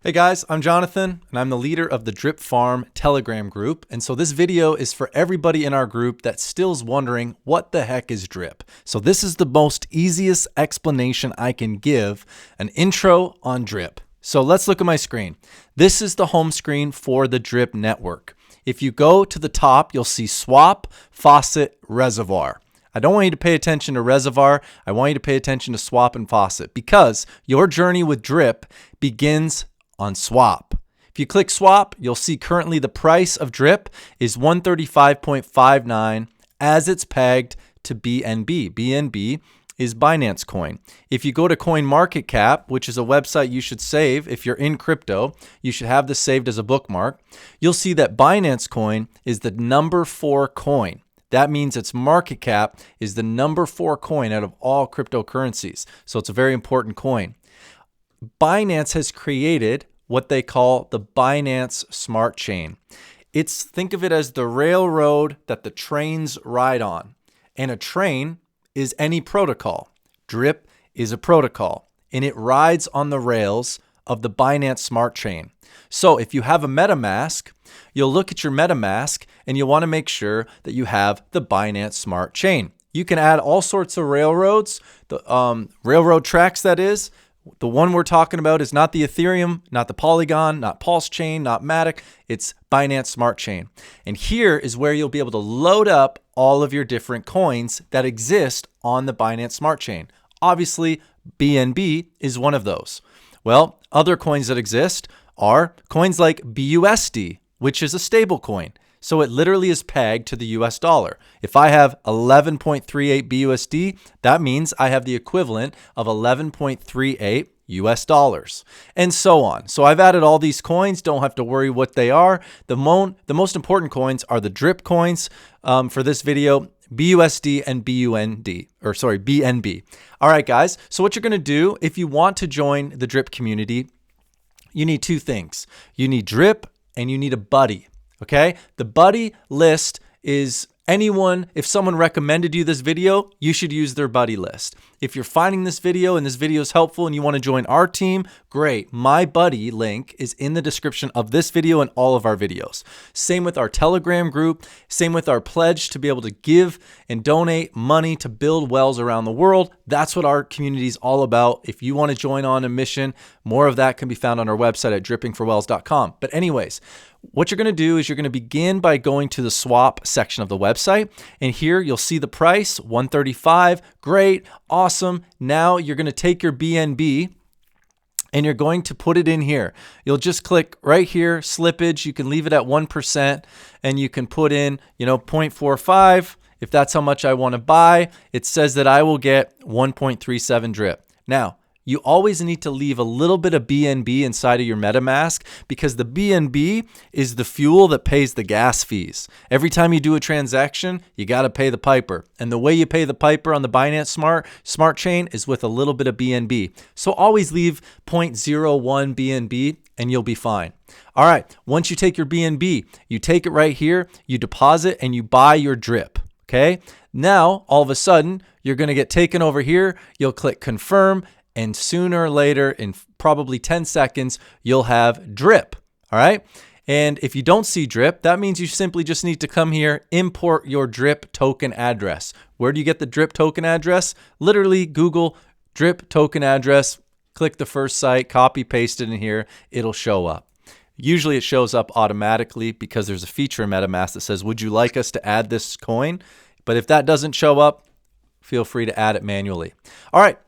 Hey guys, I'm Jonathan, and I'm the leader of the Drip Farm Telegram group. And so this video is for everybody in our group that still's wondering what the heck is drip. So this is the most easiest explanation I can give, an intro on drip. So let's look at my screen. This is the home screen for the Drip network. If you go to the top, you'll see swap, faucet, reservoir. I don't want you to pay attention to reservoir. I want you to pay attention to swap and faucet because your journey with drip begins on swap. If you click swap, you'll see currently the price of drip is 135.59 as it's pegged to BNB. BNB is Binance Coin. If you go to CoinMarketCap, which is a website you should save if you're in crypto, you should have this saved as a bookmark. You'll see that Binance Coin is the number 4 coin. That means its market cap is the number 4 coin out of all cryptocurrencies. So it's a very important coin. Binance has created what they call the Binance Smart Chain. Think of it as the railroad that the trains ride on. And a train is any protocol. Drip is a protocol, and it rides on the rails of the Binance Smart Chain. So if you have a MetaMask, you'll look at your MetaMask and you'll want to make sure that you have the Binance Smart Chain. You can add all sorts of railroads, the railroad tracks that is. The one we're talking about is not the Ethereum, not the Polygon, not Pulse Chain, not Matic. It's Binance Smart Chain. And here is where you'll be able to load up all of your different coins that exist on the Binance Smart Chain. Obviously, BNB is one of those. Well, other coins that exist are coins like BUSD, which is a stable coin. So it literally is pegged to the US dollar. If I have 11.38 BUSD, that means I have the equivalent of 11.38 US dollars, and so on. So I've added all these coins, don't have to worry what they are. The most important coins are the drip coins for this video, BUSD and BNB. All right, guys. So what you're going to do if you want to join the drip community, you need two things. You need drip and you need a buddy. Okay, the buddy list is if someone recommended you this video, you should use their buddy list. If you're finding this video and this video is helpful and you want to join our team, great. My buddy link is in the description of this video and all of our videos. Same with our Telegram group, same with our pledge to be able to give and donate money to build wells around the world. That's what our community is all about. If you want to join on a mission, more of that can be found on our website at drippingforwells.com. But anyways, what you're going to do is you're going to begin by going to the swap section of the website. And here you'll see the price, 135. Great. Awesome. Now you're going to take your BNB and you're going to put it in here. You'll just click right here, slippage. You can leave it at 1% and you can put in, 0.45. If that's how much I want to buy, it says that I will get 1.37 drip. Now, you always need to leave a little bit of BNB inside of your MetaMask because the BNB is the fuel that pays the gas fees. Every time you do a transaction, you got to pay the piper. And the way you pay the piper on the Binance Smart Chain is with a little bit of BNB. So always leave 0.01 BNB and you'll be fine. All right, once you take your BNB, you take it right here, you deposit and you buy your drip. Okay, now all of a sudden you're going to get taken over here. You'll click confirm. And sooner or later, in probably 10 seconds, you'll have drip. All right. And if you don't see drip, that means you simply just need to come here, import your drip token address. Where do you get the drip token address? Literally Google drip token address, click the first site, copy, paste it in here. It'll show up. Usually it shows up automatically because there's a feature in MetaMask that says, would you like us to add this coin? But if that doesn't show up, feel free to add it manually. All right.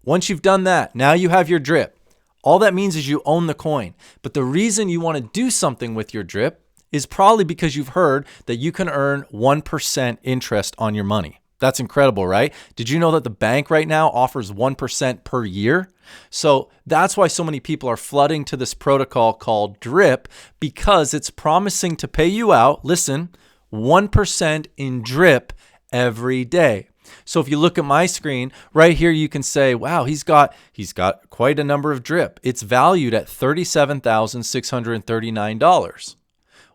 Once you've done that, now you have your drip. All that means is you own the coin. But the reason you want to do something with your drip is probably because you've heard that you can earn 1% interest on your money. That's incredible, right? Did you know that the bank right now offers 1% per year? So that's why so many people are flooding to this protocol called drip because it's promising to pay you out, listen, 1% in drip every day. So if you look at my screen right here, you can say, wow, he's got quite a number of drip. It's valued at $37,639.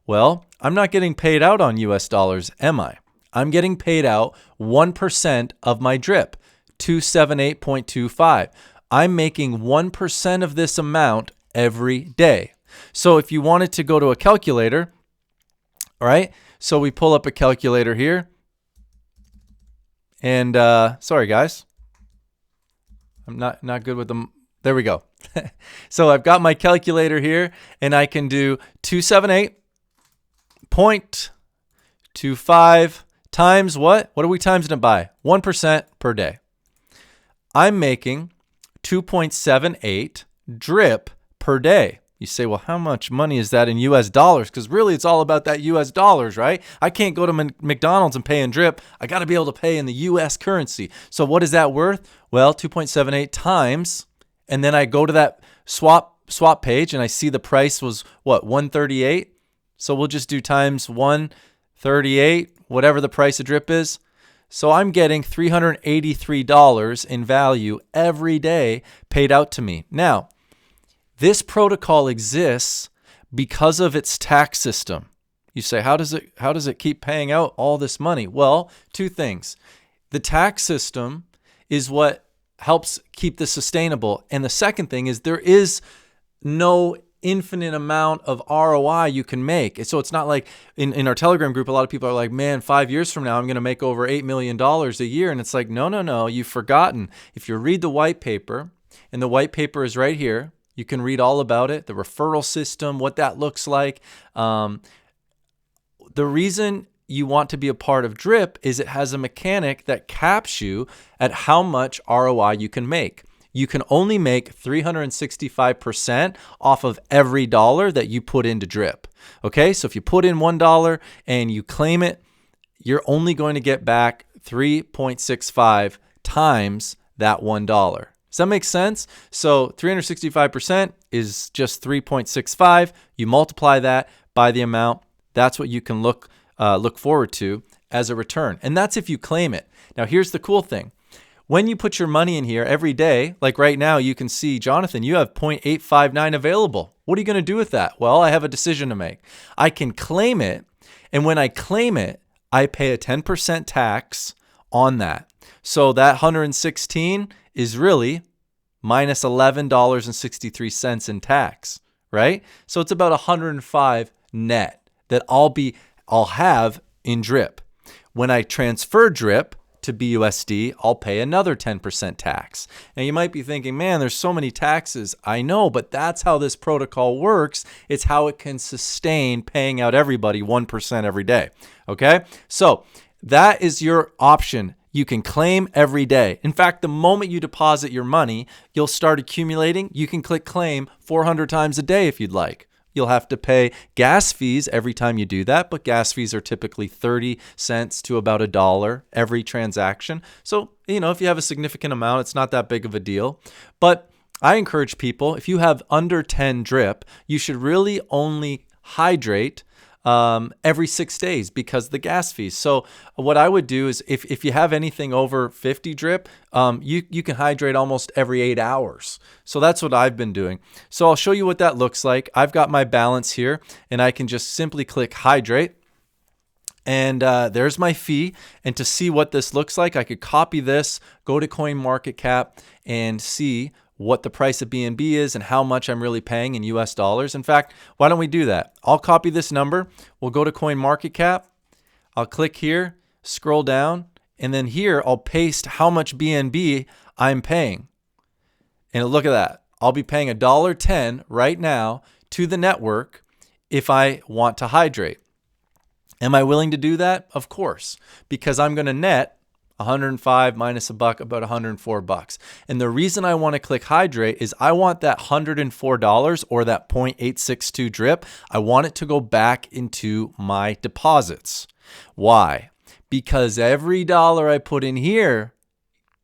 Well, I'm not getting paid out on US dollars, am I? I'm getting paid out 1% of my drip, 278.25. I'm making 1% of this amount every day. So if you wanted to go to a calculator, all right, so we pull up a calculator here. And sorry, guys. I'm not good with them. There we go. So I've got my calculator here, and I can do 278.25 times what? What are we timesing it by? 1% per day. I'm making 2.78 drip per day. You say, well, how much money is that in US dollars? Because really, it's all about that US dollars, right? I can't go to McDonald's and pay in drip. I got to be able to pay in the US currency. So what is that worth? Well, 2.78 times, and then I go to that swap page, and I see the price was, what, 138? So we'll just do times 138, whatever the price of drip is. So I'm getting $383 in value every day paid out to me. Now, this protocol exists because of its tax system. You say, how does it keep paying out all this money? Well, two things. The tax system is what helps keep this sustainable. And the second thing is there is no infinite amount of ROI you can make. So it's not like in our Telegram group, a lot of people are like, man, 5 years from now, I'm going to make over $8 million a year. And it's like, no, you've forgotten. If you read the white paper, and the white paper is right here, you can read all about it, the referral system, what that looks like. The reason you want to be a part of Drip is it has a mechanic that caps you at how much ROI you can make. You can only make 365% off of every dollar that you put into Drip. Okay, so if you put in $1 and you claim it, you're only going to get back 3.65 times that $1. Does that make sense? So 365% is just 3.65. You multiply that by the amount. That's what you can look forward to as a return. And that's if you claim it. Now, here's the cool thing. When you put your money in here every day, like right now, you can see, Jonathan, you have 0.859 available. What are you going to do with that? Well, I have a decision to make. I can claim it. And when I claim it, I pay a 10% tax on that. So that 116 is really minus $11.63 in tax, right? So it's about 105 net that I'll have in Drip. When I transfer Drip to BUSD, I'll pay another 10% tax. Now you might be thinking, man, there's so many taxes. I know, but that's how this protocol works. It's how it can sustain paying out everybody 1% every day. Okay? So that is your option. You can claim every day. In fact, the moment you deposit your money, you'll start accumulating. You can click claim 400 times a day if you'd like. You'll have to pay gas fees every time you do that, but gas fees are typically 30 cents to about $1 every transaction. So, if you have a significant amount, it's not that big of a deal. But I encourage people, if you have under 10 drip, you should really only hydrate every 6 days because of the gas fees. So what I would do is if you have anything over 50 drip, you can hydrate almost every 8 hours. So that's what I've been doing. So I'll show you what that looks like. I've got my balance here and I can just simply click hydrate. And there's my fee. And to see what this looks like, I could copy this, go to CoinMarketCap and see what the price of BNB is and how much I'm really paying in US dollars. In fact, why don't we do that? I'll copy this number. We'll go to CoinMarketCap. I'll click here, scroll down, and then here I'll paste how much BNB I'm paying. And look at that. I'll be paying $1.10 right now to the network if I want to hydrate. Am I willing to do that? Of course, because I'm going to net 105 minus $1, about $104. And the reason I want to click hydrate is I want that $104 or that 0.862 drip. I want it to go back into my deposits. Why? Because every dollar I put in here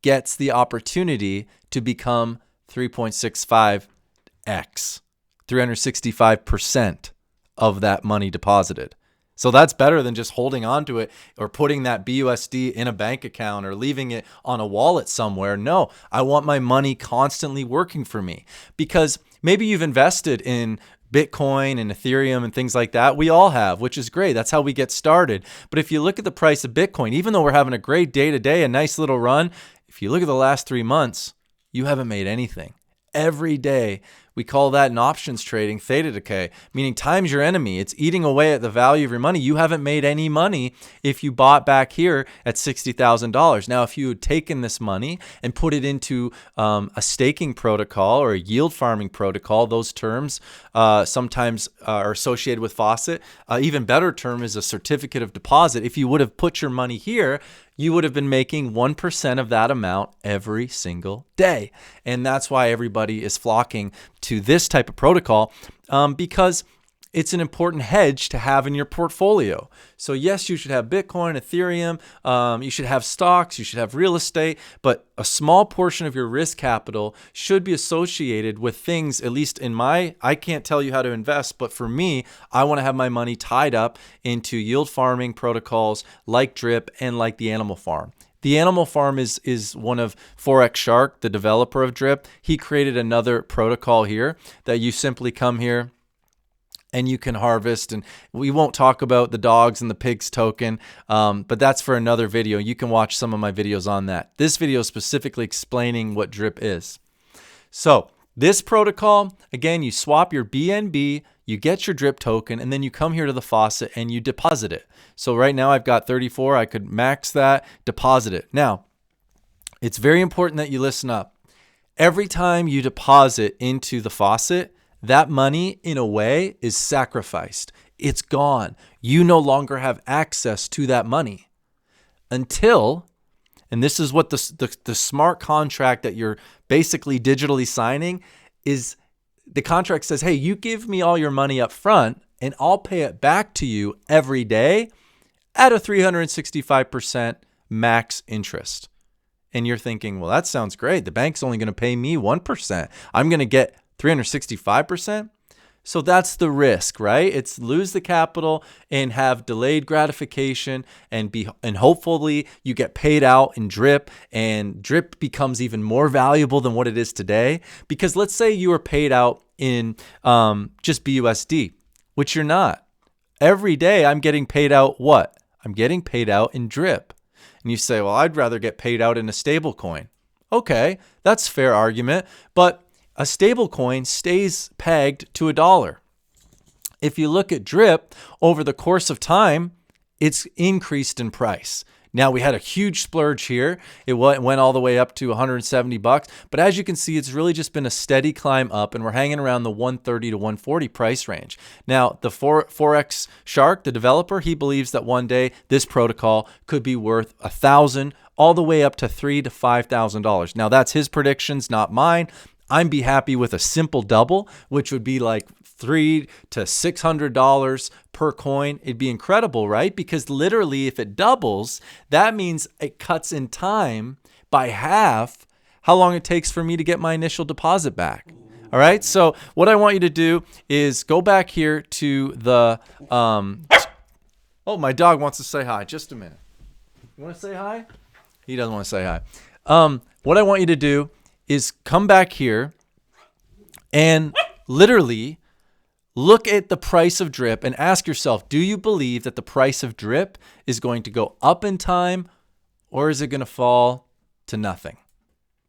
gets the opportunity to become 3.65x, 365% of that money deposited. So that's better than just holding on to it or putting that BUSD in a bank account or leaving it on a wallet somewhere. No, I want my money constantly working for me because maybe you've invested in Bitcoin and Ethereum and things like that. We all have, which is great. That's how we get started. But if you look at the price of Bitcoin, even though we're having a great day to day, a nice little run, if you look at the last 3 months, you haven't made anything. Every day We call that in options trading theta decay, meaning time's your enemy. It's eating away at the value of your money. You haven't made any money if you bought back here at $60,000. Now, if you had taken this money and put it into a staking protocol or a yield farming protocol, those terms sometimes are associated with Faucet. Even better term is a certificate of deposit. If you would have put your money here, you would have been making 1% of that amount every single day. And that's why everybody is flocking to this type of protocol because it's an important hedge to have in your portfolio. So yes, you should have Bitcoin, Ethereum, you should have stocks, you should have real estate, but a small portion of your risk capital should be associated with things, at least I can't tell you how to invest, but for me, I want to have my money tied up into yield farming protocols like Drip and like the Animal Farm. The Animal Farm is one of Forex Shark, the developer of Drip. He created another protocol here that you simply come here and you can harvest. And we won't talk about the dogs and the pigs token, but that's for another video. You can watch some of my videos on that. This video is specifically explaining what Drip is. So this protocol, again, you swap your BNB, you get your Drip token, and then you come here to the Faucet and you deposit it. So right now I've got 34. I could max that, deposit it. Now, it's very important that you listen up. Every time you deposit into the Faucet, that money, in a way, is sacrificed. It's gone. You no longer have access to that money until, and this is what the smart contract that you're basically digitally signing is, the contract says, hey, you give me all your money up front and I'll pay it back to you every day at a 365% max interest. And you're thinking, well, that sounds great. The bank's only going to pay me 1%. I'm going to get 365%. So that's the risk, right? It's lose the capital and have delayed gratification and hopefully you get paid out in Drip, and Drip becomes even more valuable than what it is today. Because let's say you were paid out in just BUSD, which you're not. Every day I'm getting paid out what? I'm getting paid out in Drip. And you say, well, I'd rather get paid out in a stable coin. Okay, that's a fair argument, but a stable coin stays pegged to $1. If you look at Drip over the course of time, it's increased in price. Now we had a huge splurge here. It went all the way up to $170, but as you can see, it's really just been a steady climb up, and we're hanging around the 130 to 140 price range. Now, the Forex Shark, the developer, he believes that one day this protocol could be worth $1,000 all the way up to $3,000 to $5,000. Now that's his predictions, not mine. I'd be happy with a simple double, which would be like $300 to $600 per coin. It'd be incredible, right? Because literally, if it doubles, that means it cuts in time by half how long it takes for me to get my initial deposit back. All right. So what I want you to do is go back here to the, oh, my dog wants to say hi. Just a minute. You want to say hi? He doesn't want to say hi. What I want you to do is come back here and literally look at the price of Drip and ask yourself, do you believe that the price of Drip is going to go up in time, or is it going to fall to nothing?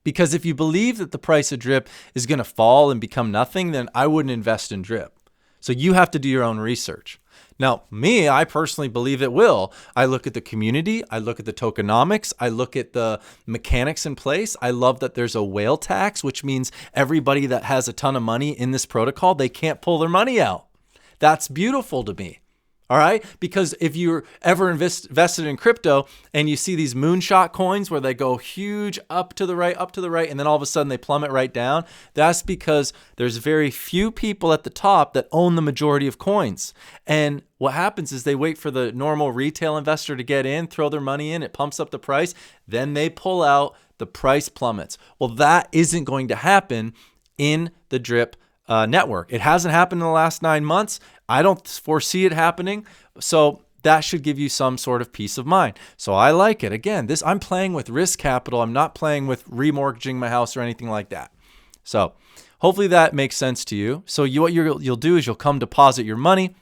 Because if you believe that the price of Drip is going to fall and become nothing, then I wouldn't invest in Drip. So you have to do your own research. Now, I personally believe it will. I look at the community, I look at the tokenomics, I look at the mechanics in place. I love that there's a whale tax, which means everybody that has a ton of money in this protocol, they can't pull their money out. That's beautiful to me. All right. Because if you're ever invested in crypto and you see these moonshot coins where they go huge up to the right, and then all of a sudden they plummet right down, that's because there's very few people at the top that own the majority of coins. And what happens is they wait for the normal retail investor to get in, throw their money in, it pumps up the price, then they pull out, the price plummets. Well, that isn't going to happen in the Drip network. It hasn't happened in the last 9 months. I don't foresee it happening. So that should give you some sort of peace of mind. So I like it. Again, I'm playing with risk capital. I'm not playing with remortgaging my house or anything like that. So hopefully that makes sense to you. So what you'll do is you'll come deposit your money.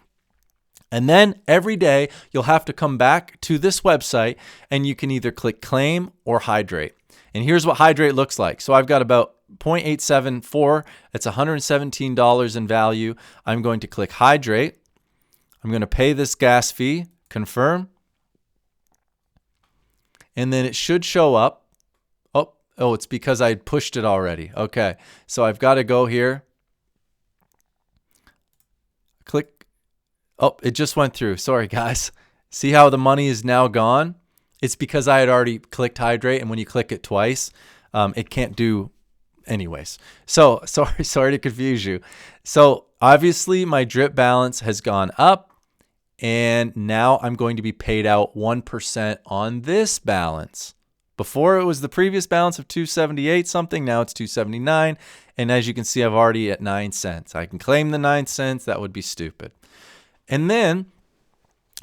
And then every day you'll have to come back to this website and you can either click claim or hydrate. And here's what hydrate looks like. So I've got about 0.874. It's $117 in value. I'm going to click hydrate. I'm going to pay this gas fee, confirm. And then it should show up. Oh, it's because I pushed it already. Okay, so I've got to go here. Click. Oh, it just went through. Sorry, guys. See how the money is now gone? It's because I had already clicked hydrate, and when you click it twice, it can't do anyways. So sorry to confuse you. So obviously my drip balance has gone up, and now I'm going to be paid out 1% on this balance. Before it was the previous balance of 278 something, now it's 279. And as you can see, I've already at 9 cents. I can claim the 9 cents. That would be stupid. And then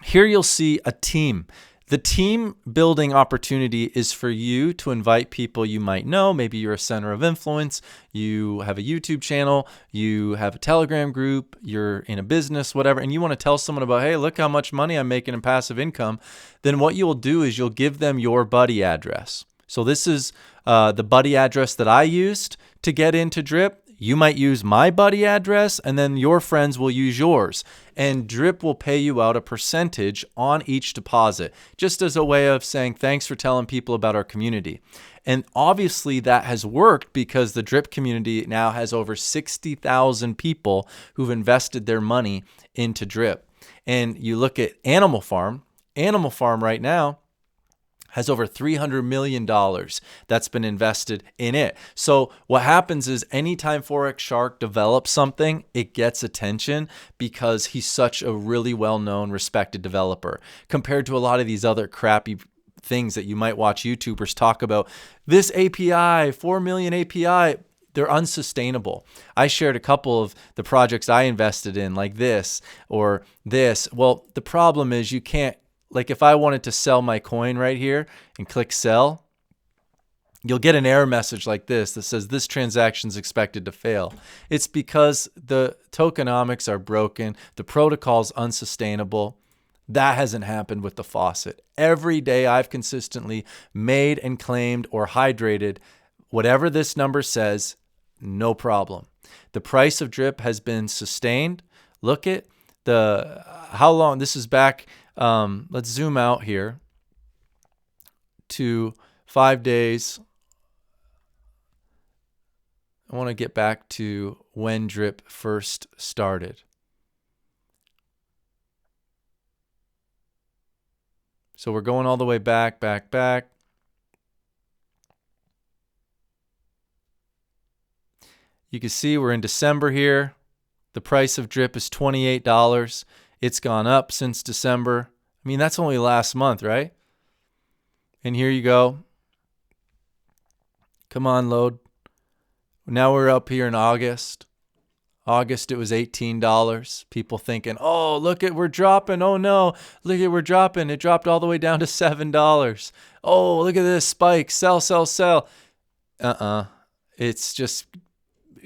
here you'll see a team. The team building opportunity is for you to invite people you might know. Maybe you're a center of influence, you have a YouTube channel, you have a Telegram group, you're in a business, whatever, and you want to tell someone about, hey, look how much money I'm making in passive income. Then what you'll do is you'll give them your buddy address. So this is the buddy address that I used to get into Drip. You might use my buddy address, and then your friends will use yours. And Drip will pay you out a percentage on each deposit, just as a way of saying thanks for telling people about our community. And obviously that has worked because the Drip community now has over 60,000 people who've invested their money into Drip. And you look at Animal Farm right now has over $300 million that's been invested in it. So what happens is anytime Forex Shark develops something, it gets attention because he's such a really well-known, respected developer compared to a lot of these other crappy things that you might watch YouTubers talk about. This API, 4 million API, they're unsustainable. I shared a couple of the projects I invested in like this or this. Well, the problem is you can't, like if I wanted to sell my coin right here and click sell, you'll get an error message like this that says this transaction is expected to fail. It's because the tokenomics are broken. The protocol's unsustainable. That hasn't happened with the faucet. Every day I've consistently made and claimed or hydrated whatever this number says, no problem. The price of Drip has been sustained. Look at how long this is back. Let's zoom out here to 5 days. I want to get back to when Drip first started. So we're going all the way back. You can see we're in December here. The price of Drip is $28. It's gone up since December. I mean, that's only last month, right? And here you go. Come on, load. Now we're up here in August. August, it was $18. People thinking, oh, look at, we're dropping. Oh, no, look at, we're dropping. It dropped all the way down to $7. Oh, look at this spike. Sell, sell, sell. It's just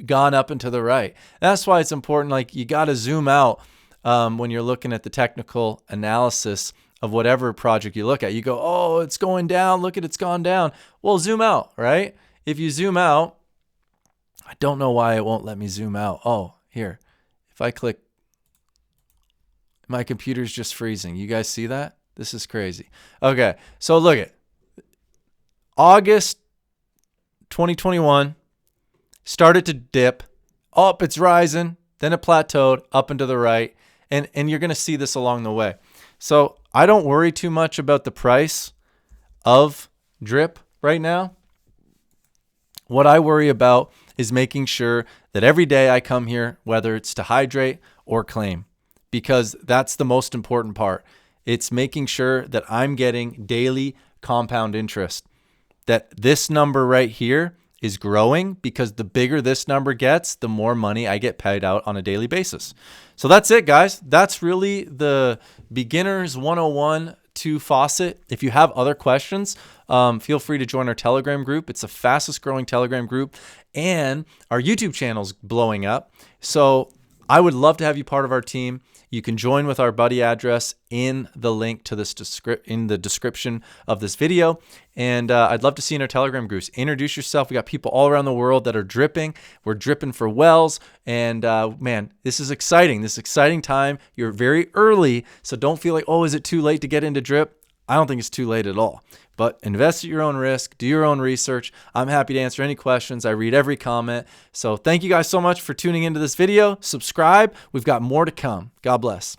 gone up and to the right. That's why it's important. Like, you got to zoom out when you're looking at the technical analysis of whatever project you look at. You go, oh, it's going down. Look at it's gone down. Well, zoom out, right? If you zoom out, I don't know why it won't let me zoom out. Oh, here. If I click, my computer's just freezing. You guys see that? This is crazy. Okay, so look at August 2021, started to dip. Up, it's rising. Then it plateaued up and to the right. And you're going to see this along the way. So I don't worry too much about the price of Drip right now. What I worry about is making sure that every day I come here, whether it's to hydrate or claim, because that's the most important part. It's making sure that I'm getting daily compound interest, that this number right here is growing, because the bigger this number gets, the more money I get paid out on a daily basis. So that's it, guys. That's really the beginner's 101 to Faucet. If you have other questions, feel free to join our Telegram group. It's the fastest growing Telegram group, and our YouTube channel's blowing up. So I would love to have you part of our team. You can join with our buddy address in the link to this in the description of this video. And I'd love to see in our Telegram groups. Introduce yourself. We got people all around the world that are dripping. We're dripping for wells. And man, this is exciting. This is exciting time. You're very early, so don't feel like, oh, is it too late to get into drip? I don't think it's too late at all. But invest at your own risk. Do your own research. I'm happy to answer any questions. I read every comment. So thank you guys so much for tuning into this video. Subscribe. We've got more to come. God bless.